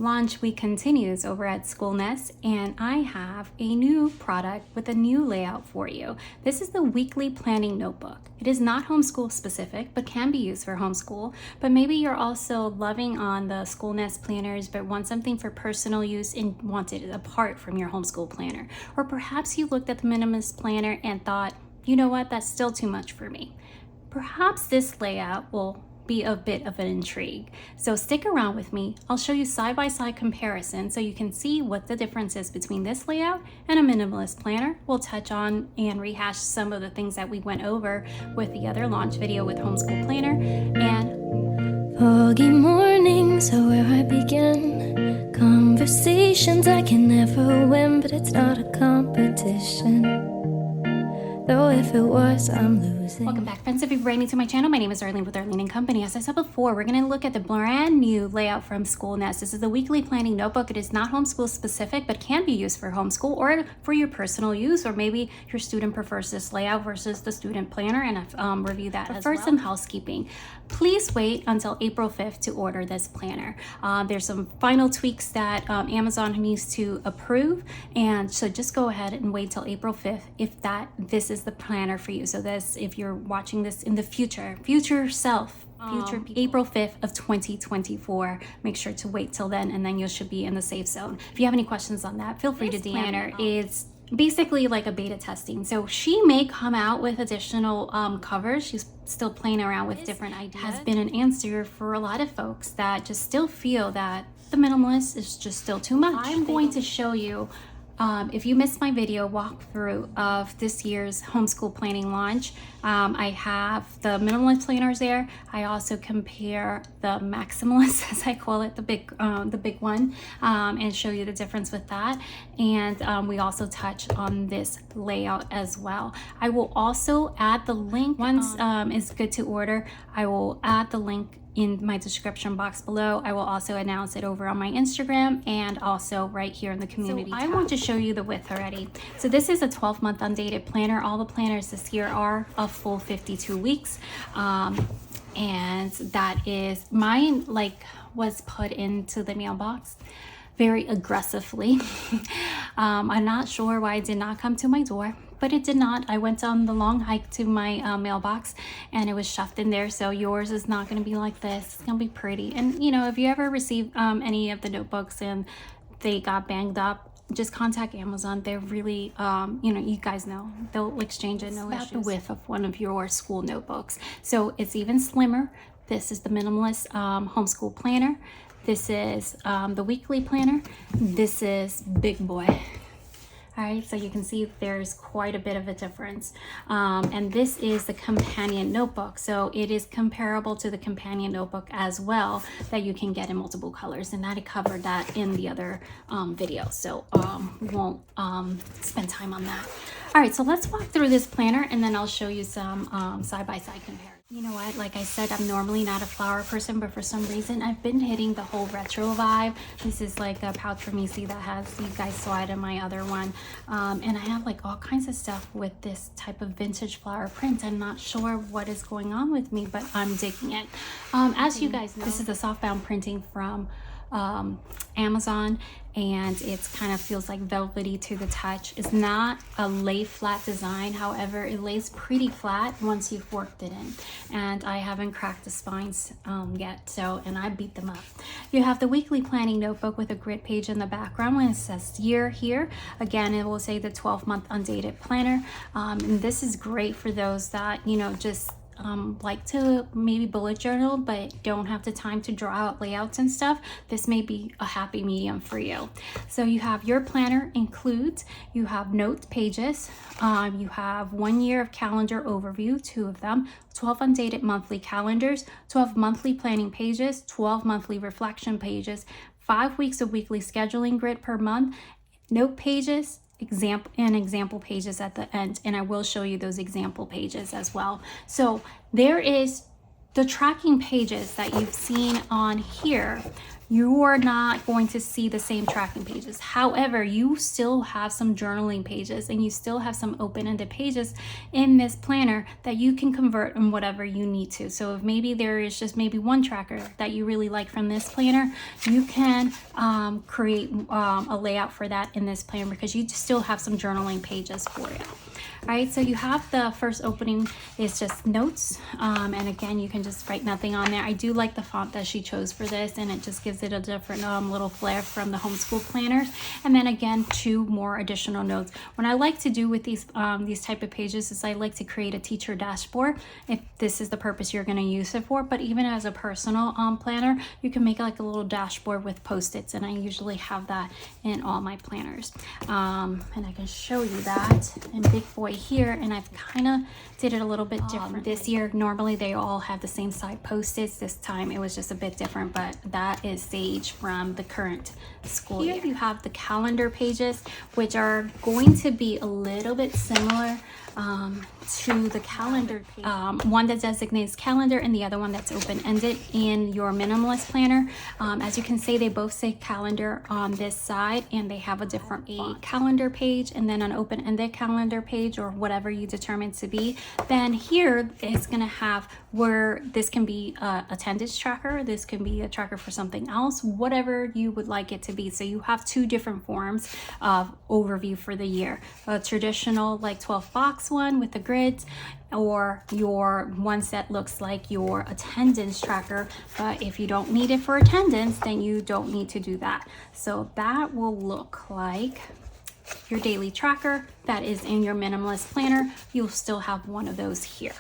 Launch week continues over at Schoolnest, and I have a new product with a new layout for you. This is the weekly planning notebook. It is not homeschool specific, but can be used for homeschool. But maybe you're also loving on the Schoolnest planners, but want something for personal use and want it apart from your homeschool planner. Or perhaps you looked at the minimalist planner and thought, you know what, that's still too much for me. Perhaps this layout will be a bit of an intrigue. So stick around with me. I'll show you side-by-side comparison so you can see what the difference is between this layout and a minimalist planner. We'll touch on and rehash some of the things that we went over with the other launch video with Homeschool Planner. And foggy mornings are where I begin. Conversations I can never win, but it's not a competition. Though if it was, I'm losing. Welcome back, friends. If you're brand new to my channel, my name is Arlene with Arlene & Company. As I said before, we're going to look at the brand new layout from Schoolnest. This is the weekly planning notebook. It is not homeschool specific, but can be used for homeschool or for your personal use, or maybe your student prefers this layout versus the student planner, and I've reviewed that as well. First, some housekeeping. Please wait until April 5th to order this planner. There's some final tweaks that Amazon needs to approve, and so just go ahead and wait till April 5th if this is the planner for you. So this, if you're watching this in the future self, April 5th of 2024, make sure to wait till then, and then you should be in the safe zone. If you have any questions on that, feel free to DM. Planner is basically like a beta testing, so she may come out with additional covers. She's still playing around with different ideas. Has been an answer for a lot of folks that just still feel that the minimalist is just still too much. I'm going to show you, if you missed my video walkthrough of this year's homeschool planning launch, I have the minimalist planners there. I also compare the maximalist, as I call it, the big one, and show you the difference with that. And we also touch on this layout as well. I will also add the link once it's good to order. I will add the link in my description box below. I will also announce it over on my Instagram and also right here in the community tab. I want to show you the width already. So this is a 12-month undated planner. All the planners this year are a full 52 weeks. And that is, mine was put into the mailbox very aggressively. I'm not sure why it did not come to my door, but it did not. I went on the long hike to my mailbox and it was shoved in there. So yours is not going to be like this. It's going to be pretty. And you know, if you ever receive any of the notebooks and they got banged up, just contact Amazon. They're really, you know, you guys know, they'll exchange it. No issues. About the width of one of your school notebooks. So it's even slimmer. This is the minimalist homeschool planner. This is the weekly planner. This is big boy. All right, so you can see there's quite a bit of a difference. And this is the companion notebook. So it is comparable to the companion notebook as well, that you can get in multiple colors. And I covered that in the other video. So we won't spend time on that. All right, so let's walk through this planner and then I'll show you some side-by-side comparison. You know what, like I said, I'm normally not a flower person, but for some reason I've been hitting the whole retro vibe. This is like a pouch from Easy that has, you guys saw it in my other one. And I have like all kinds of stuff with this type of vintage flower print. I'm not sure what is going on with me, but I'm digging it. As you guys know, this is the softbound printing from Amazon, and it's kind of feels like velvety to the touch. It's not a lay flat design, however it lays pretty flat once you've worked it in, and I haven't cracked the spines yet, so, and I beat them up. You have the weekly planning notebook with a grid page in the background when it says year here. Again, it will say the 12-month undated planner, and this is great for those that, you know, just like to maybe bullet journal but don't have the time to draw out layouts and stuff. This may be a happy medium for you. So you have your planner includes, you have notes pages, you have 1 year of calendar overview, 2 of them, 12 undated monthly calendars, 12 monthly planning pages, 12 monthly reflection pages, 5 weeks of weekly scheduling grid per month, note pages, example pages at the end, and I will show you those example pages as well. So there is the tracking pages that you've seen on here. you're not going to see the same tracking pages. However, you still have some journaling pages and you still have some open-ended pages in this planner that you can convert in whatever you need to. So if maybe there is just maybe one tracker that you really like from this planner, you can create a layout for that in this planner because you still have some journaling pages for it. All right, so you have the first opening is just notes, and again, you can just write nothing on there. I do like the font that she chose for this, and it just gives it a different little flair from the homeschool planners. And then again, 2 more additional notes. What I like to do with these type of pages is I like to create a teacher dashboard if this is the purpose you're going to use it for. But even as a personal planner, you can make like a little dashboard with post-its, and I usually have that in all my planners. And I can show you that in Big Boy here, and I've kind of did it a little bit different this year. Normally they all have the same side post-its. This time it was just a bit different, but that is Sage from the current school year. Here you have the calendar pages, which are going to be a little bit similar to the calendar page. One that designates calendar and the other one that's open-ended in your minimalist planner. As you can see, they both say calendar on this side, and they have a different calendar page and then an open-ended calendar page, or whatever you determine to be. Then here it's going to have where this can be a attendance tracker, this can be a tracker for something else, whatever you would like it to be. So you have 2 different forms of overview for the year: a traditional like 12 box one with the grids, or your ones that looks like your attendance tracker. But if you don't need it for attendance, then you don't need to do that. So that will look like your daily tracker that is in your minimalist planner. You'll still have one of those here.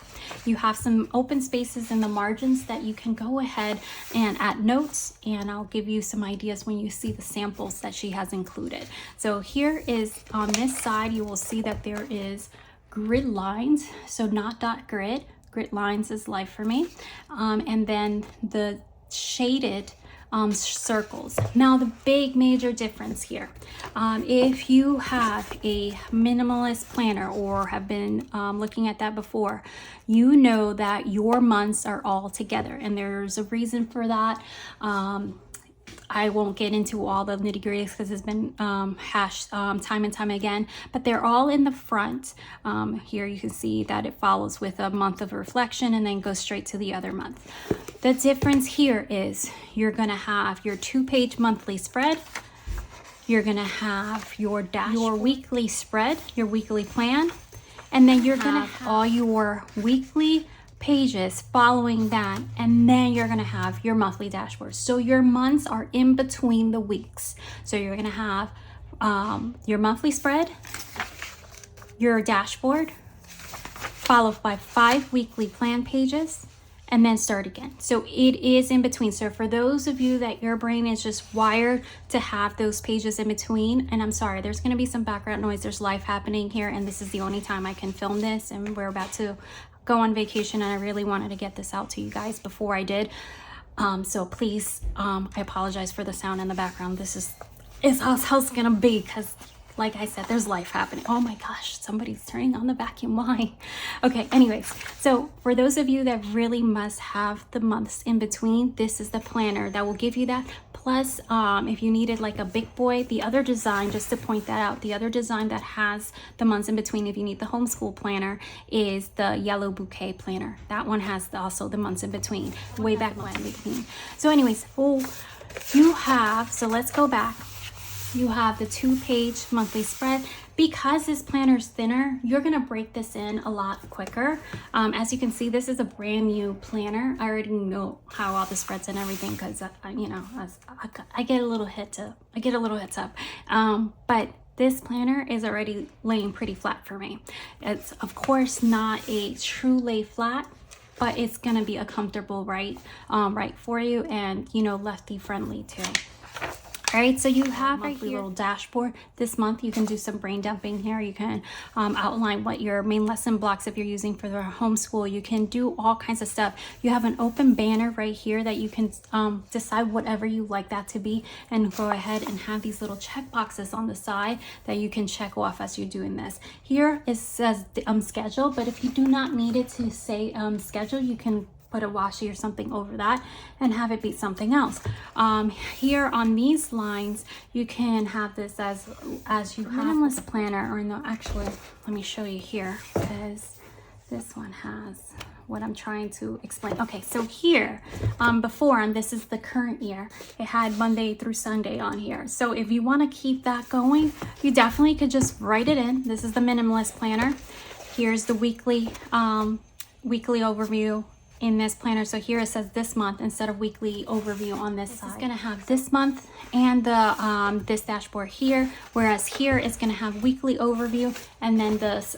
You have some open spaces in the margins that you can go ahead and add notes, and I'll give you some ideas when you see the samples that she has included. So here is on this side, you will see that there is grid lines, so not dot grid. Grid lines is life for me. And then the shaded circles. Now the big major difference here, if you have a minimalist planner or have been looking at that before, you know that your months are all together, and there's a reason for that. I won't get into all the nitty gritty because it's been hashed time and time again, but they're all in the front. Here you can see that it follows with a month of reflection and then goes straight to the other month. The difference here is you're going to have your 2-page monthly spread. You're going to have your weekly spread, your weekly plan, and then you're going to have all your weekly pages following that, and then you're going to have your monthly dashboard. So your months are in between the weeks. So you're going to have your monthly spread, your dashboard, followed by 5 weekly plan pages, and then start again. So it is in between. So for those of you that your brain is just wired to have those pages in between, and I'm sorry, there's going to be some background noise. There's life happening here, and this is the only time I can film this, and we're about to go on vacation, and I really wanted to get this out to you guys before I did. So please, I apologize for the sound in the background. This is how it's gonna be, because like I said, there's life happening. Oh my gosh, somebody's turning on the vacuum. Why? Okay, anyways, so for those of you that really must have the months in between, this is the planner that will give you that. Plus, if you needed like a big boy, the other design, just to point that out, the other design that has the months in between, if you need the homeschool planner, is the yellow bouquet planner. That one has also the months in between, way back when in between. So anyways, you have, so let's go back. You have the 2-page monthly spread. Because this planner is thinner, you're gonna break this in a lot quicker. As you can see, this is a brand new planner. I already know how all the spreads and everything, because you know, I get a little heads up. But this planner is already laying pretty flat for me. It's of course not a true lay flat, but it's gonna be a comfortable right for you, and you know, lefty friendly too. All right, so you have right here a little dashboard. This month you can do some brain dumping here. You can outline what your main lesson blocks if you're using for the homeschool. You can do all kinds of stuff. You have an open banner right here that you can decide whatever you like that to be, and go ahead and have these little check boxes on the side that you can check off as you're doing this. Here it says schedule, but if you do not need it to say schedule, you can put a washi or something over that and have it be something else. Here on these lines, you can have this as you have minimalist planner, or no, actually, let me show you here, because this one has what I'm trying to explain. Okay, so here, before, and this is the current year, it had Monday through Sunday on here. So if you want to keep that going, you definitely could just write it in. This is the minimalist planner. Here's the weekly overview in this planner. So here it says this month instead of weekly overview on this side. It's gonna have this month and the this dashboard here, whereas here it's gonna have weekly overview and then this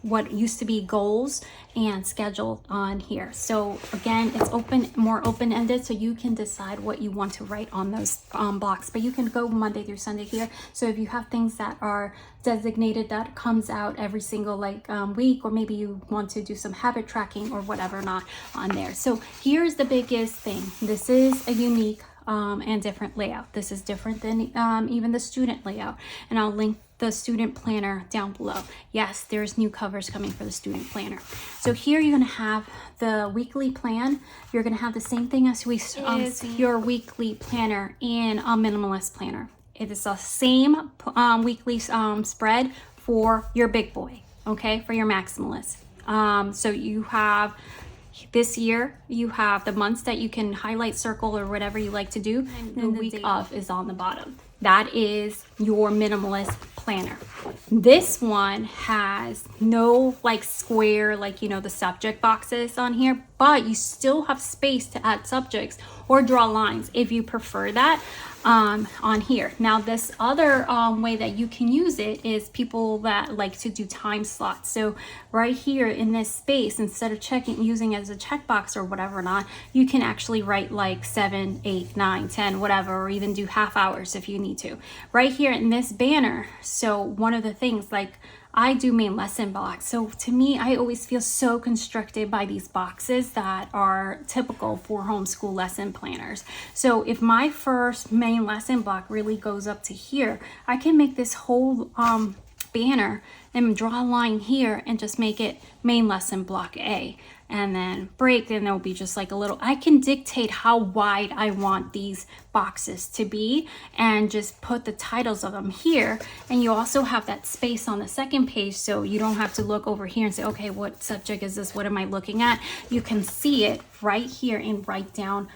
what used to be goals and schedule on here. So again, it's more open-ended, so you can decide what you want to write on those blocks, but you can go Monday through Sunday here. So if you have things that are designated that comes out every single week, or maybe you want to do some habit tracking or whatever not on there. So here's the biggest thing. This is a unique and different layout. This is different than even the student layout, and I'll link the student planner down below. Yes, there's new covers coming for the student planner. So here you're gonna have the weekly plan. You're gonna have the same thing as we see your weekly planner in a minimalist planner. It is the same weekly spread for your big boy, okay, for your maximalist. So you have this year, you have the months that you can highlight, circle, or whatever you like to do. And the week of is on the bottom. That is your minimalist planner. This one has no square, the subject boxes on here, but you still have space to add subjects or draw lines if you prefer that on here. Now this other way that you can use it is people that like to do time slots. So right here in this space, instead of using it as a checkbox or whatever not, you can actually write 7, 8, 9, 10, whatever, or even do half hours if you need to. Right here in this banner, so one of the things, I do main lesson blocks. So to me, I always feel so constricted by these boxes that are typical for homeschool lesson planners. So if my first main lesson block really goes up to here, I can make this whole banner and draw a line here and just make it main lesson block A, and then break, then there'll be just a little, I can dictate how wide I want these boxes to be and just put the titles of them here. And you also have that space on the second page, so you don't have to look over here and say, okay, what subject is this? What am I looking at? You can see it right here and write down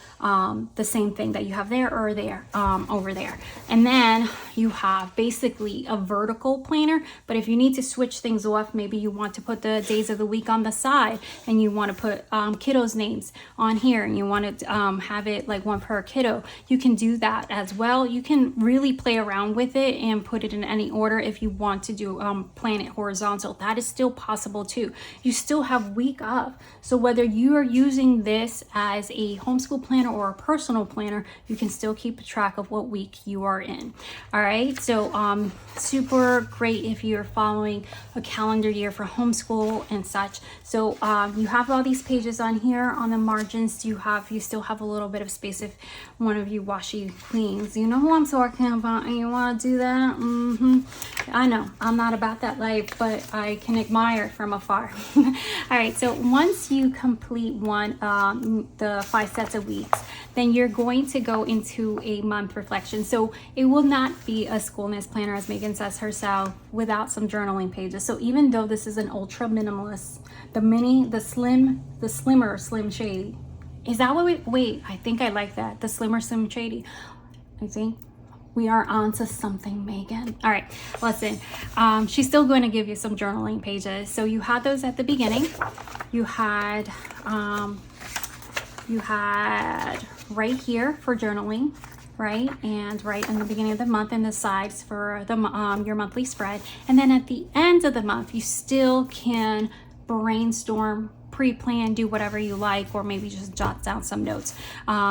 the same thing that you have there or there over there. And then you have basically a vertical planner, but if you need to switch things off, maybe you want to put the days of the week on the side and you want to put kiddos' names on here and you want to have it one per kiddo, you can do that as well. You can really play around with it and put it in any order. If you want to do plan it horizontal, that is still possible too. You still have week of, so whether you are using this as a homeschool planner or a personal planner, you can still keep track of what week you are in. All right, so super great if you're following a calendar year for homeschool and such. So you have all these pages on here. On the margins, you still have a little bit of space if one of you washi queens, you know who I'm talking about, and you want to do that. I know I'm not about that life, but I can admire from afar. All right, so once you complete the 5 sets of weeks, then you're going to go into a month reflection. So it will not be a Schoolnest planner, as Megan says herself, without some journaling pages. So even though this is an ultra minimalist, the slimmer Slim Shady. Is that what wait, I think I like that. The slimmer Slim Shady. I think we are on to something, Megan. All right, listen, she's still going to give you some journaling pages. So you had those at the beginning. You had right here for journaling, right? And right in the beginning of the month, and the sides for the your monthly spread. And then at the end of the month, you still can brainstorm, pre-plan, do whatever you like, or maybe just jot down some notes.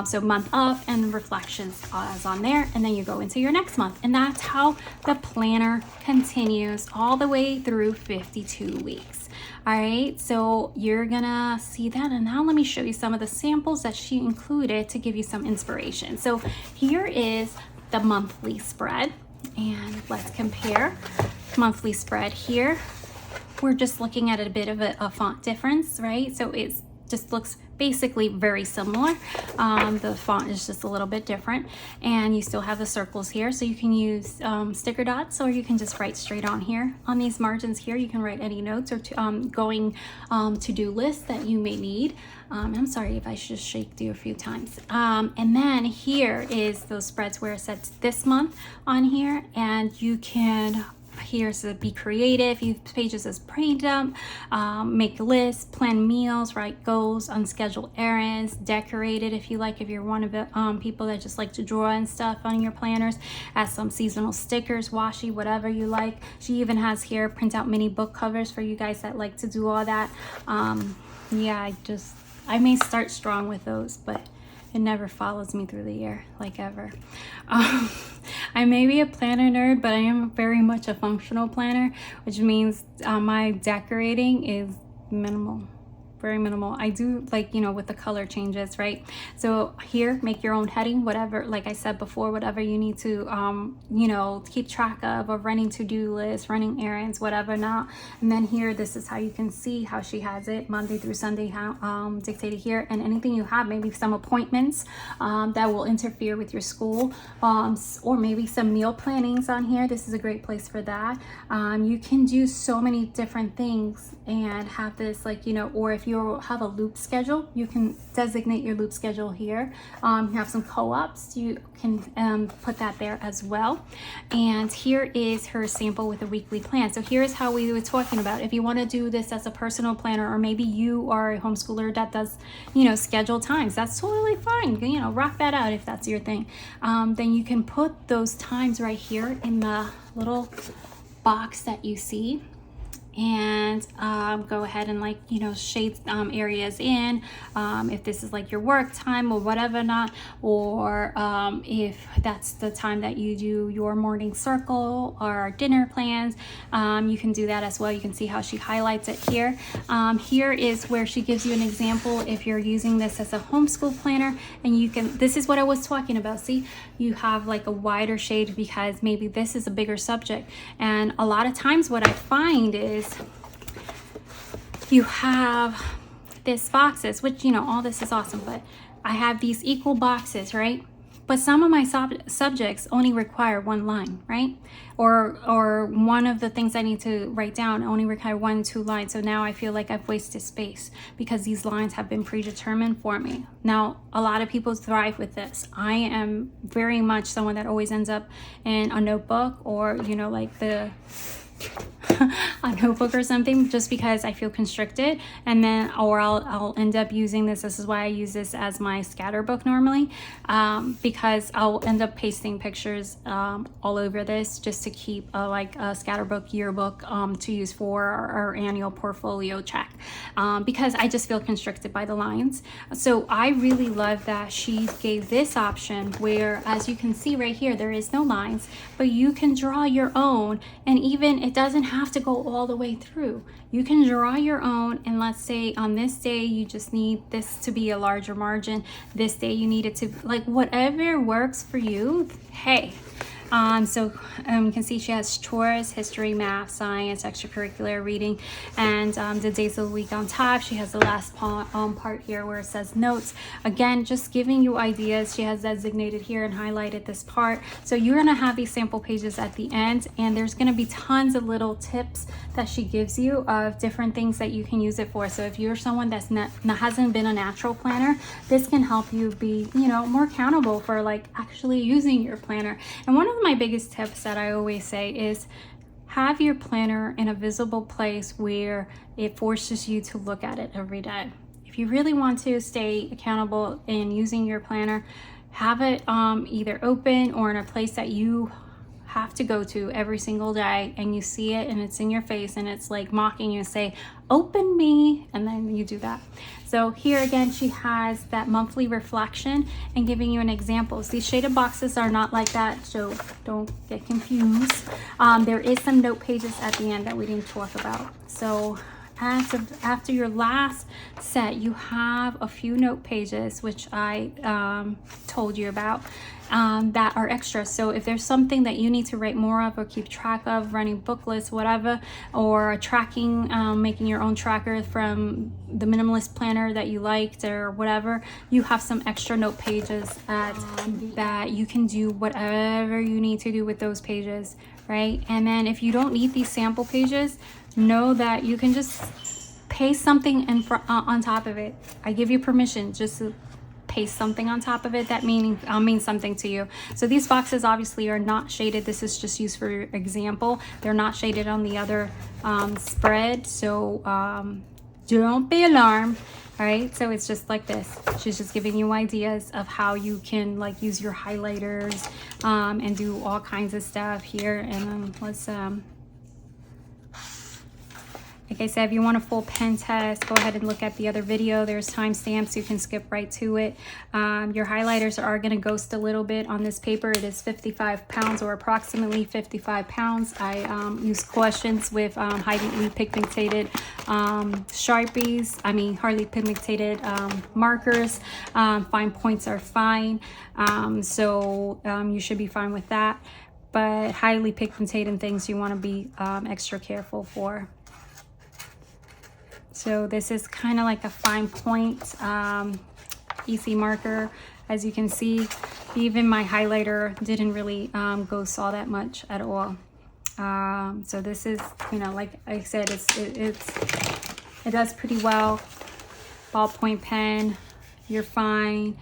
So month of and reflections is on there, and then you go into your next month, and that's how the planner continues all the way through 52 weeks. All right, so you're gonna see that, and now let me show you some of the samples that she included to give you some inspiration. So here is the monthly spread, and let's compare monthly spread here. We're just looking at a bit of a font difference, right? So it's just looks basically very similar. The font is just a little bit different, and you still have the circles here, so you can use sticker dots, or you can just write straight on here. On these margins here, you can write any notes or going to-do lists that you may need. I'm sorry if I should shake you a few times. And then here is those spreads where it says this month on here, and you can, here's the be creative, few pages as brain dump, make lists, plan meals, write goals, unscheduled errands, decorate it if you like, if you're one of the people that just like to draw and stuff on your planners, add some seasonal stickers, washi, whatever you like. She even has here print out mini book covers for you guys that like to do all that. Yeah, I may start strong with those, but it never follows me through the year, like ever. I may be a planner nerd, but I am very much a functional planner, which means my decorating is minimal. Very minimal. I do like, you know, with the color changes, right? So here, make your own heading, whatever, like I said before, whatever you need to, you know, keep track of running to-do lists, running errands, whatever not. And then here, this is how you can see how she has it Monday through Sunday, how dictated here, and anything you have, maybe some appointments that will interfere with your school, or maybe some meal plannings on here. This is a great place for that. You can do so many different things and have this, like, you know, or if you have a loop schedule, you can designate your loop schedule here. You have some co-ops, you can put that there as well. And here is her sample with a weekly plan. So here's how we were talking about, if you want to do this as a personal planner, or maybe you are a homeschooler that does, you know, schedule times, that's totally fine. You know, rock that out if that's your thing. Then you can put those times right here in the little box that you see, and go ahead and, like, you know, shade areas in, if this is like your work time or whatever not, or if that's the time that you do your morning circle or dinner plans, you can do that as well. You can see how she highlights it here. Here is where she gives you an example if you're using this as a homeschool planner, and you can, this is what I was talking about. See, you have like a wider shade because maybe this is a bigger subject, and a lot of times what I find is you have this boxes, which, you know, all this is awesome, but I have these equal boxes, right? But some of my subjects only require one line, right? Or one of the things I need to write down only require 1-2 lines. So now I feel like I've wasted space because these lines have been predetermined for me. Now, a lot of people thrive with this. I am very much someone that always ends up in a notebook, or, you know, like a notebook or something, just because I feel constricted, and then, or I'll end up using this. This is why I use this as my scatter book normally, because I'll end up pasting pictures all over this just to keep like a scatter book yearbook to use for our annual portfolio check, because I just feel constricted by the lines. So I really love that she gave this option where, as you can see right here, there is no lines, but you can draw your own, and even it doesn't have to go all the way through. You can draw your own, and let's say on this day you just need this to be a larger margin, this day you need it to, like, whatever works for you. Hey, so you can see she has chores, history, math, science, extracurricular, reading, and the days of the week on top. She has the last part here where it says notes. Again, just giving you ideas. She has designated here and highlighted this part. So you're gonna have these sample pages at the end, and there's gonna be tons of little tips that she gives you of different things that you can use it for. So if you're someone that's hasn't been a natural planner, this can help you be, you know, more accountable for, like, actually using your planner. And one of my biggest tips that I always say is have your planner in a visible place where it forces you to look at it every day. If you really want to stay accountable in using your planner, have it either open or in a place that you have to go to every single day, and you see it and it's in your face and it's like mocking you, say, open me, and then you do that. So here again, she has that monthly reflection and giving you an example. These shaded boxes are not like that, so don't get confused. There is some note pages at the end that we didn't talk about. So after your last set, you have a few note pages, which I told you about, that are extra. So if there's something that you need to write more of or keep track of, running book lists, whatever, or tracking, making your own tracker from the minimalist planner that you liked or whatever, you have some extra note pages that you can do whatever you need to do with those pages, right? And then if you don't need these sample pages, know that you can just paste something on top of it. I give you permission just to paste something on top of it that means something to you. So these boxes obviously are not shaded. This is just used for example. They're not shaded on the other spread, so don't be alarmed. All right, so it's just like this. She's just giving you ideas of how you can like use your highlighters and do all kinds of stuff here. And let's like I said, if you want a full pen test, go ahead and look at the other video. There's timestamps, you can skip right to it. Your highlighters are going to ghost a little bit on this paper. It is 55 pounds or approximately 55 pounds. I use cautions with highly pigmented Sharpies. Highly pigmented markers. Fine points are fine. So you should be fine with that. But highly pigmented things you want to be extra careful for. So this is kind of like a fine point EC marker. As you can see, even my highlighter didn't really ghost all that much at all. So this is, like I said, it does pretty well. Ballpoint pen, you're fine.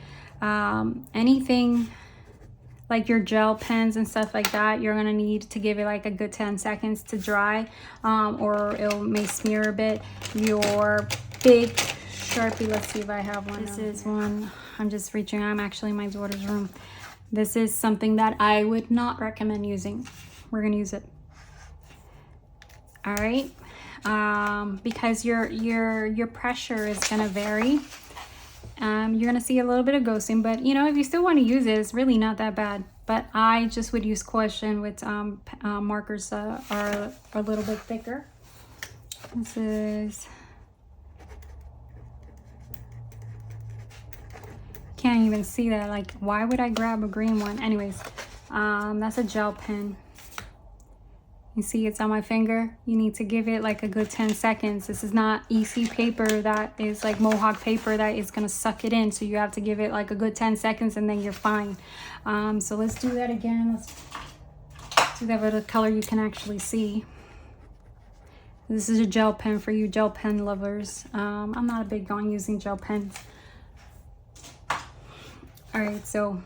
Anything like your gel pens and stuff like that, you're gonna need to give it like a good 10 seconds to dry, or it may smear a bit. Your big Sharpie, let's see if I have one. This is one, I'm just reaching, I'm actually in my daughter's room. This is something that I would not recommend using. We're gonna use it. All right, because your pressure is gonna vary. You're gonna see a little bit of ghosting, but if you still want to use it, it's really not that bad. But I just would use caution with markers that are a little bit thicker. This is, can't even see that. Like, why would I grab a green one? Anyways, that's a gel pen. You see it's on my finger. You need to give it like a good 10 seconds. This is not EC paper that is like Mohawk paper that is gonna suck it in. So you have to give it like a good 10 seconds and then you're fine. So let's do that again. Let's do that with a color you can actually see. This is a gel pen for you gel pen lovers. I'm not a big on using gel pens. All right, so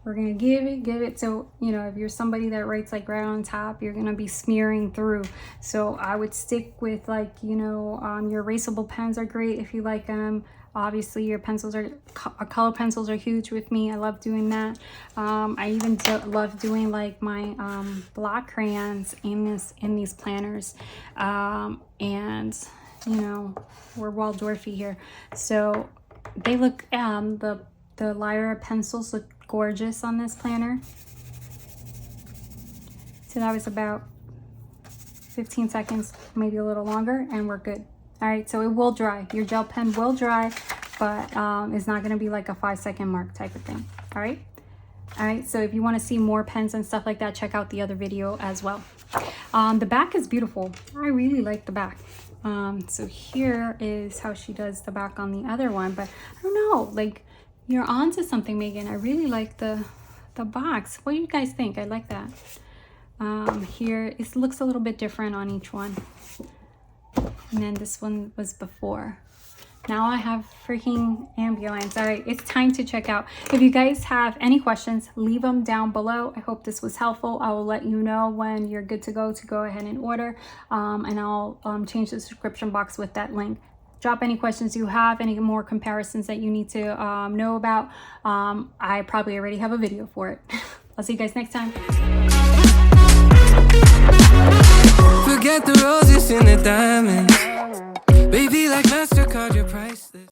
we're gonna give it so if you're somebody that writes like right on top, you're gonna be smearing through. So I would stick with like your erasable pens are great if you like them. Obviously your pencils are color pencils are huge with me. I love doing that. I even love doing like my block crayons in these planners. And we're Waldorfy here, so they look the Lyra pencils look gorgeous on this planner. So that was about 15 seconds, maybe a little longer, and we're good. All right, so it will dry. Your gel pen will dry, but it's not gonna be like a 5-second mark type of thing. All right, so if you want to see more pens and stuff like that, check out the other video as well. The back is beautiful. I really like the back. So here is how she does the back on the other one, but I don't know, like, you're onto something, Megan. I really like the box. What do you guys think? I like that. Here it looks a little bit different on each one, and then this one was before. Now I have freaking ambulance. All right, it's time to check out. If you guys have any questions, leave them down below. I hope this was helpful. I will let you know when you're good to go ahead and order, and I'll change the description box with that link. Drop any questions you have, any more comparisons that you need to know about. I probably already have a video for it. I'll see you guys next time. Forget the roses and the diamonds. Baby, like MasterCard, your priceless.